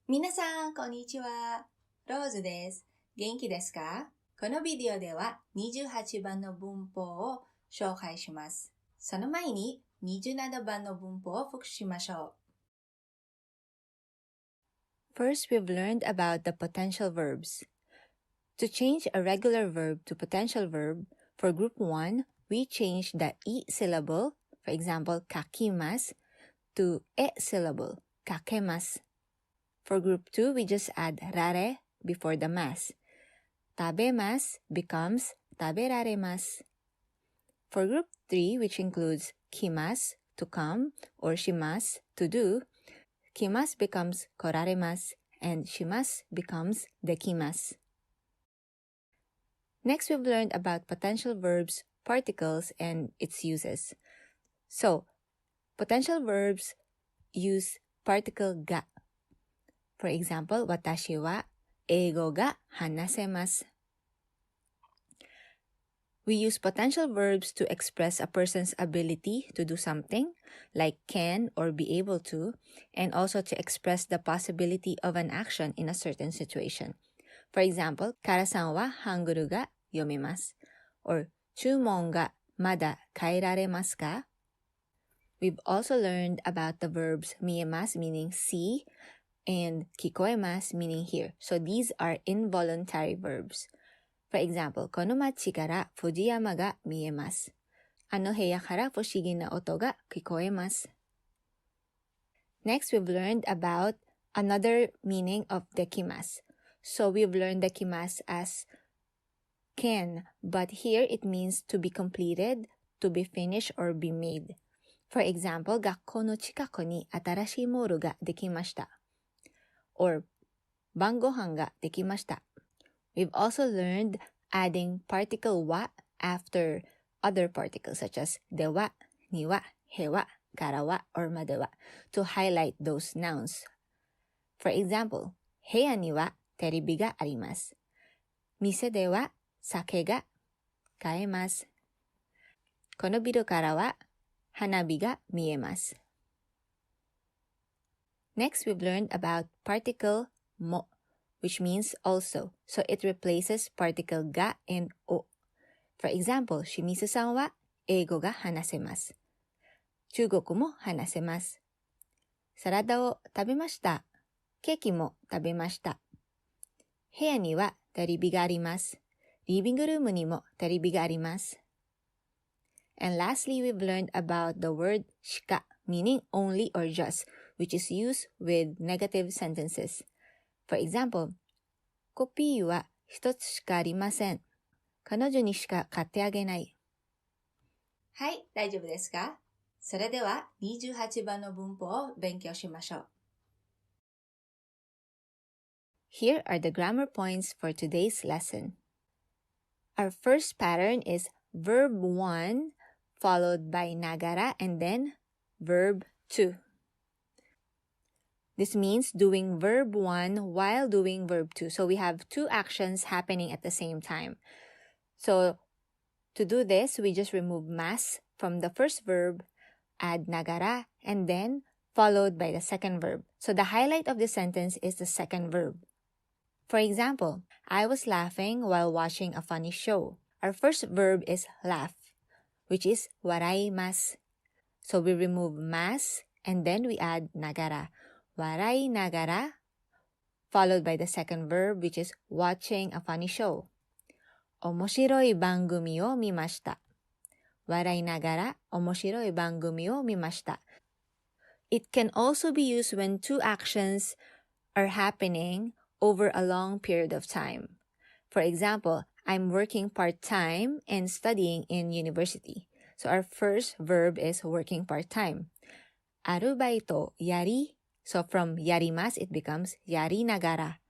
皆さん、こんにちは。ローズです。元気ですか？このビデオでは28番の文法を紹介します。その前に27番の文法を復習しましょう。First, we've learned about the potential verbs. To change a regular verb to potential verb, for group 1, we change the I syllable, for example, kakimasu, to E syllable, kakemasu. For group 2, we just add rare before the mas. Tabemasu becomes taberaremasu. For group 3, which includes kimasu, to come, or shimasu, to do, kimasu becomes koraremasu, and shimasu becomes dekimasu. Next, we've learned about potential verbs, particles, and its uses. So, potential verbs use particle ga. For example, watashi wa eigo ga hanasemasu. We use potential verbs to express a person's ability to do something, like can or be able to, and also to express the possibility of an action in a certain situation. For example, Kara-san wa hangul ga yomemasu, or chumon ga mada kaeraremasu ka? We've also learned about the verbs miemasu, meaning see, and kikoemasu, meaning hear. So these are involuntary verbs. For example, この町から富士山が見えます。あの部屋から不思議な音が聞こえます。Next, we've learned about another meaning of dekimasu. So we've learned dekimasu as can, but here it means to be completed, to be finished, or be made. For example, 学校の近くに新しいモールができました。or 晩ご飯ができました。We've also learned adding particle wa after other particles such as de wa, ni wa, he wa, kara wa, or made wa to highlight those nouns. For example, 部屋にはテレビがあります。店では酒が買えます。このビルからは花火が見えます。Next, we've learned about particle mo, which means also. So it replaces particle ga and o. For example, Shimizu-san wa eigo ga hanasemas. 中国も話せます。サラダを食べました。ケーキも食べました。部屋にはテレビがあります。リビングルームにもテレビがあります。And lastly, we've learned about the word shika, meaning only or just, which is used with negative sentences. For example, コピーは一つしかありません。彼女にしか買ってあげない。はい、大丈夫ですか？それでは28番の文法を勉強しましょう。Here are the grammar points for today's lesson. Our first pattern is verb 1 followed by nagara and then verb 2. This means doing verb 1 while doing verb 2. So we have two actions happening at the same time. So to do this, we just remove mas from the first verb, add nagara, and then followed by the second verb. So the highlight of this sentence is the second verb. For example, I was laughing while watching a funny show. Our first verb is laugh, which is waraimasu. So we remove mas and then we add nagara. Warai nagara, followed by the second verb, which is watching a funny show. 面白い番組を見ました。笑いながら面白い番組を見ました。It can also be used when two actions are happening over a long period of time. For example, I'm working part-time and studying in university. So our first verb is working part-time. アルバイトやり So from やります it becomes やりながら。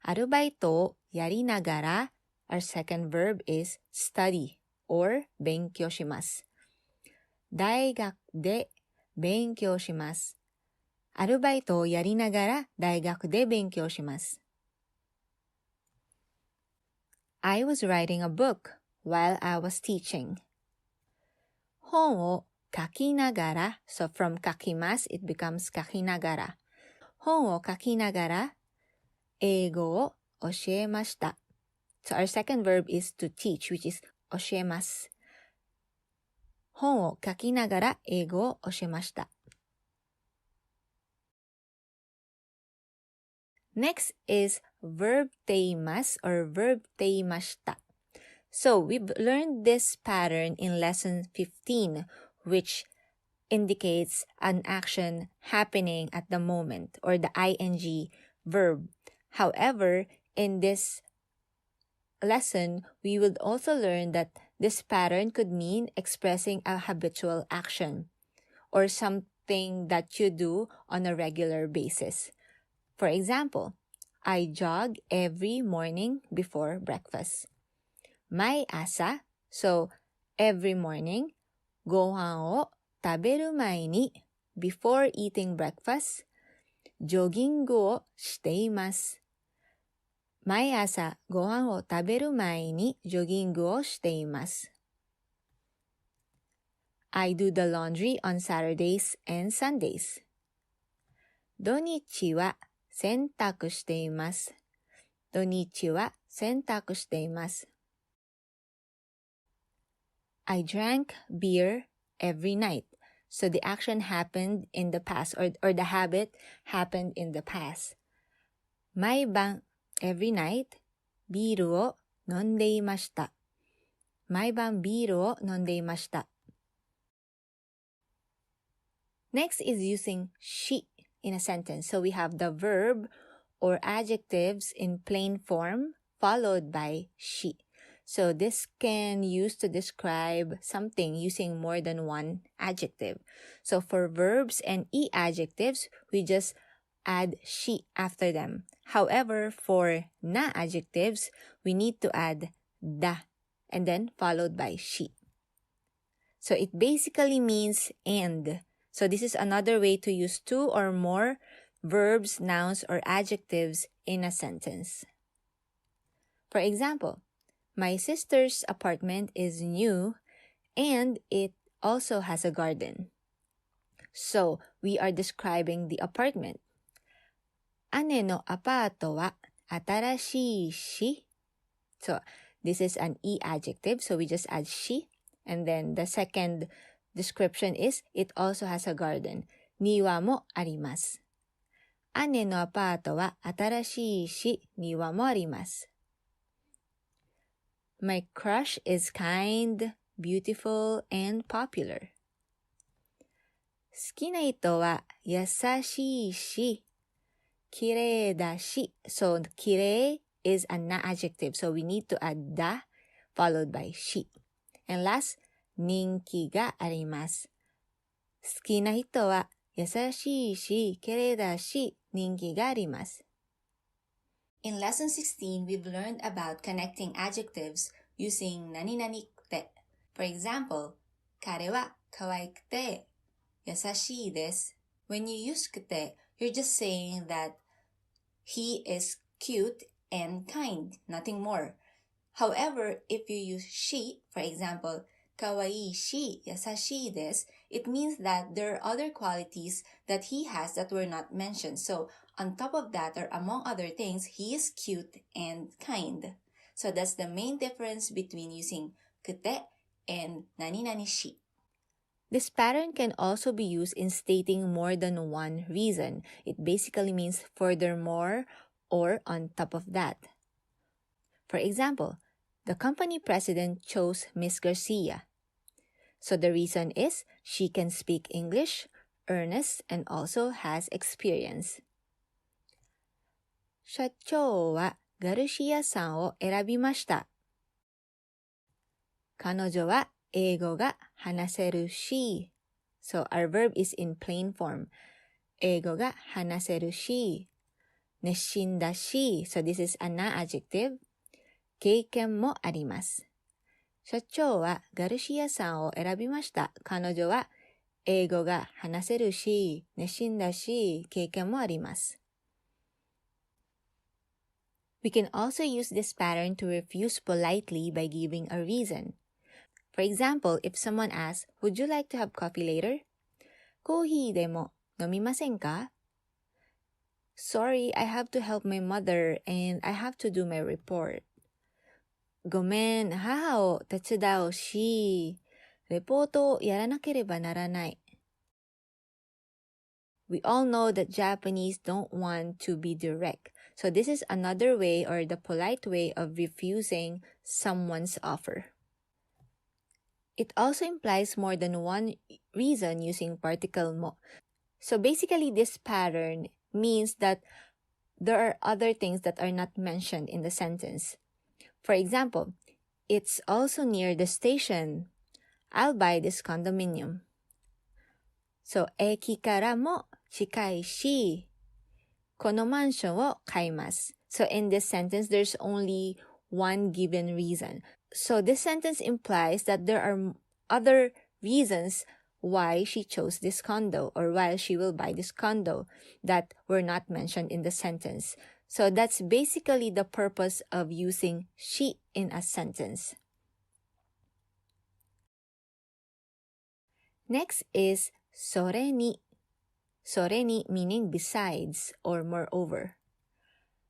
アルバイトをやりながら Our second verb is study or 勉強します。大学で勉強します。アルバイトをやりながら大学で勉強します。I was writing a book while I was teaching. 本を書きながら So from 書きます it becomes 書きながら。本を書きながら英語を教えました。So our second verb is to teach, which is 教えます。本を書きながら英語を教えました。Next is verb ています or verb ていました。So we've learned this pattern in lesson 15, which indicates an action happening at the moment or the ing verb. However, in this lesson, we would also learn that this pattern could mean expressing a habitual action or something that you do on a regular basis. For example, I jog every morning before breakfast. 毎朝, so every morning, ご飯を食べる前に before eating breakfast, ジョギングをしています。毎朝ご飯を食べる前にジョギングをしています。I do the laundry on Saturdays and Sundays. 土日は洗濯しています。土日は洗濯しています。I drank beer every night. So the action happened in the past or the habit happened in the past. 毎晩 every night ビールを飲んでいました。毎晩ビールを飲んでいました。Next is using she in a sentence. So we have the verb or adjectives in plain form followed by she. So this can use to describe something using more than one adjective. So for verbs and adjectives, we just add she after them. However, for na adjectives, we need to add da and then followed by she. So it basically means and. So this is another way to use two or more verbs, nouns, or adjectives in a sentence. For example, my sister's apartment is new and it also has a garden. So we are describing the apartment. 姉のアパートは新しいし. So this is an adjective, so we just add she. And then the second description is it also has a garden. 庭もあります。姉のアパートは新しいし、庭もあります。My crush is kind, beautiful, and popular. 好きな人は優しいし、綺麗だし。So, 綺麗 is an adjective. So, we need to add da followed by she. And last, 人気があります。好きな人は優しいし、綺麗だし、人気があります。In lesson 16, we've learned about connecting adjectives using 何々って。For example, 彼は可愛くて優しいです。When you use くて, you're just saying that he is cute and kind, nothing more. However, if you use she, for example, 可愛いし優しいです, it means that there are other qualities that he has that were not mentioned. So, on top of that, or among other things, he is cute and kind. So that's the main difference between using くて and 何々し. This pattern can also be used in stating more than one reason. It basically means furthermore or on top of that. For example, the company president chose Miss Garcia. So the reason is she can speak English, earnest, and also has experience. 社長はガルシアさんを選びました。彼女は英語が話せるし。So our verb is in plain form. 英語が話せるし。熱心だし。So this is an adjective. 経験もあります。社長はガルシアさんを選びました。彼女は英語が話せるし、熱心だし、経験もあります。We can also use this pattern to refuse politely by giving a reason. For example, if someone asks, "Would you like to have coffee later?" コーヒーでも飲みませんか? Sorry, I have to help my mother and I have to do my report. ごめん、母を手伝うし、レポートをやらなければならない。We all know that Japanese don't want to be direct. So this is another way or the polite way of refusing someone's offer. It also implies more than one reason using particle mo. So basically this pattern means that there are other things that are not mentioned in the sentence. For example, it's also near the station. I'll buy this condominium. So, 駅からも近いし、このマンションを買います。So, in this sentence, there's only one given reason. So, this sentence implies that there are other reasons why she chose this condo or why she will buy this condo that were not mentioned in the sentence. So, that's basically the purpose of using she in a sentence. Next is Soreni. Soreni meaning besides or moreover.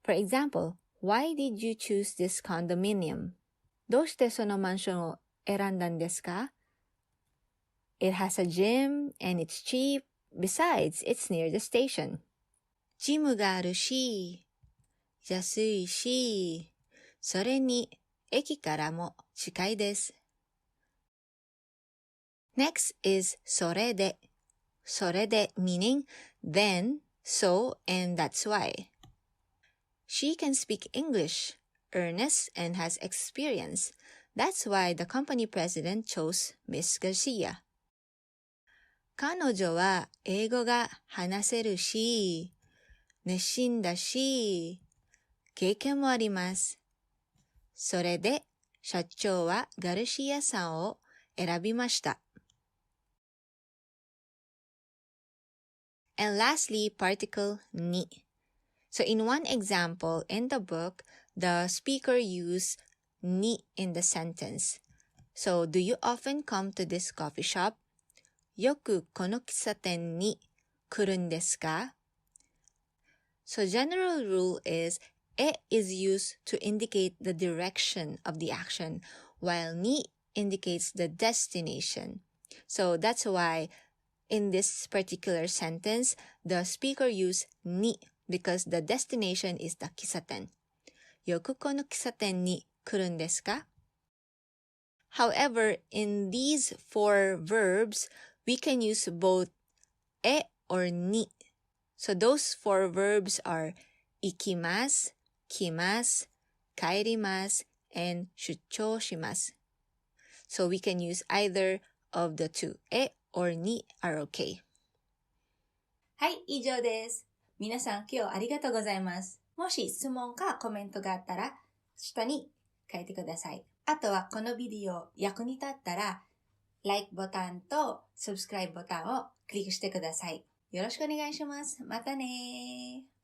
For example, why did you choose this condominium? どうしてそのマンションを選んだんですか? It has a gym and it's cheap. Besides, it's near the station. ジムがあるし、安いし、それに駅からも近いです。Next is それで。それで meaning then, so, and that's why. She can speak English, earnest, and has experience. That's why the company president chose Miss Garcia. 彼女は英語が話せるし、熱心だし、経験もあります。それで社長はガルシアさんを選びました。And lastly, particle ni. So in one example in the book, the speaker used ni in the sentence. So do you often come to this coffee shop? よくこの喫茶店に来るんですか? So general rule is, e is used to indicate the direction of the action, while ni indicates the destination. So that's why in this particular sentence, the speaker used ni because the destination is the 喫茶店。よくこの喫茶店に来るんですか? However, in these four verbs, we can use both e or ni. So those four verbs are 行きます、来ます、帰ります、and 出張します。So we can use either of the two. E or ni are okay. はい、以上です。皆さん今日ありがとうございます。もし質問かコメントがあったら下に書いてください。あとはこのビデオ役に立ったら LIKE ボタンと Subscribe ボタンをクリックしてください。よろしくお願いします。またねー。